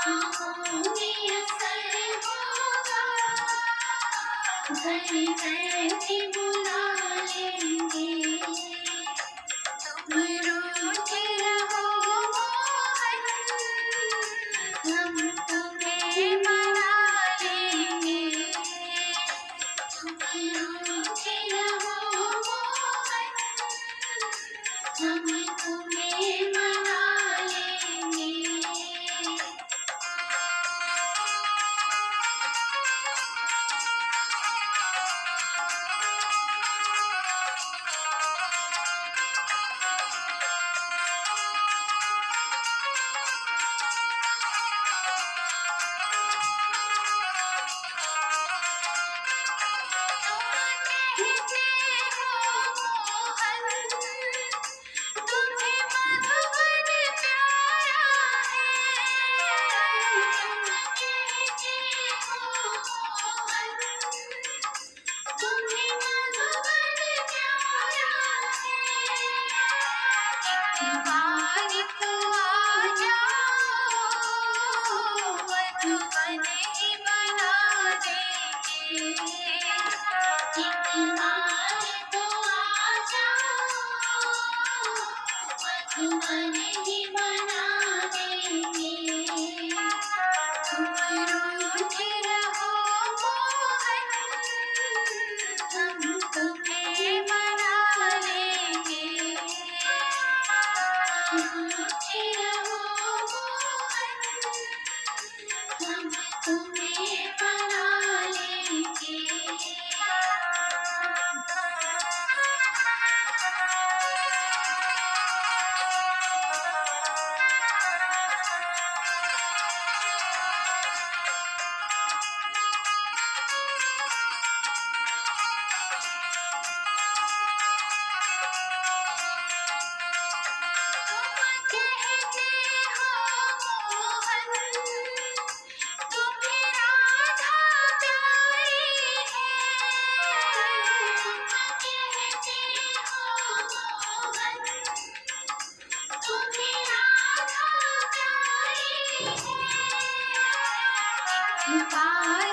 आँखों में असर होगा, घर बैठे बुला लेंगे। तुम रोज रहो मोहन, हम तुम्हें मना लेंगे। तुम रोज रहो मोहन, हम तुम्हें मना लेंगे। मधुबन ही बना देंगे। तुम रोज रहो मोहन, हम तुम्हें मना लेंगे। रोज रहो मोहन, हम तुम्हें मना लेंगे। Bye.